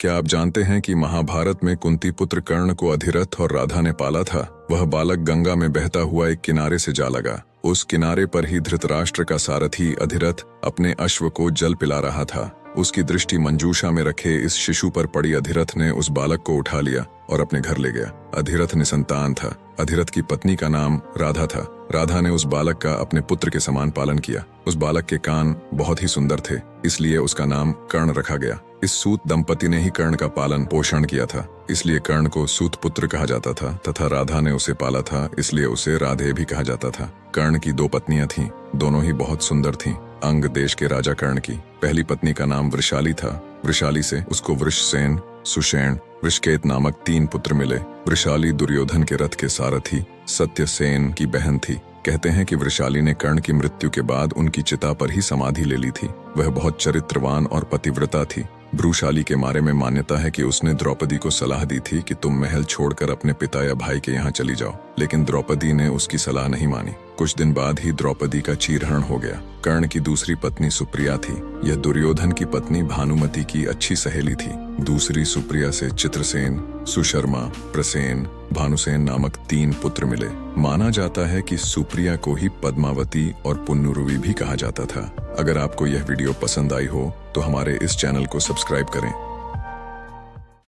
क्या आप जानते हैं कि महाभारत में कुंती पुत्र कर्ण को अधिरथ और राधा ने पाला था? वह बालक गंगा में बहता हुआ एक किनारे से जा लगा। उस किनारे पर ही धृतराष्ट्र का सारथी अधिरथ अपने अश्व को जल पिला रहा था। उसकी दृष्टि मंजूषा में रखे इस शिशु पर पड़ी। अधिरथ ने उस बालक को उठा लिया और अपने घर ले गया। अधिरथ निसंतान था। अधिरथ की पत्नी का नाम राधा था। राधा ने उस बालक का अपने पुत्र के समान पालन किया। उस बालक के कान बहुत ही सुंदर थे, इसलिए उसका नाम कर्ण रखा गया। इस सूत दंपति ने ही कर्ण का पालन पोषण किया था, इसलिए कर्ण को सूत पुत्र कहा जाता था, तथा राधा ने उसे पाला था, इसलिए उसे राधे भी कहा जाता था। कर्ण की 2 पत्नियां थीं, दोनों ही बहुत सुंदर थीं। अंग देश के राजा कर्ण की पहली पत्नी का नाम वृषाली था। वृषाली से उसको वृषसेन, सुषेण, वृषकेत नामक 3 पुत्र मिले। वृषाली दुर्योधन के रथ के सारथी सत्यसेन की बहन थी। कहते हैं कि वृषाली ने कर्ण की मृत्यु के बाद उनकी चिता पर ही समाधि ले ली थी। वह बहुत चरित्रवान और पतिव्रता थी। भ्रूशाली के बारे में मान्यता है कि उसने द्रौपदी को सलाह दी थी कि तुम महल छोड़कर अपने पिता या भाई के यहाँ चली जाओ, लेकिन द्रौपदी ने उसकी सलाह नहीं मानी। कुछ दिन बाद ही द्रौपदी का चीरहरण हो गया। कर्ण की दूसरी पत्नी सुप्रिया थी। यह दुर्योधन की पत्नी भानुमति की अच्छी सहेली थी। दूसरी सुप्रिया से चित्रसेन, सुशर्मा, प्रसेन, भानुसेन नामक 3 पुत्र मिले। माना जाता है कि सुप्रिया को ही पद्मावती और पुन्नुरुवी भी कहा जाता था। अगर आपको यह वीडियो पसंद आई हो तो हमारे इस चैनल को सब्सक्राइब करें।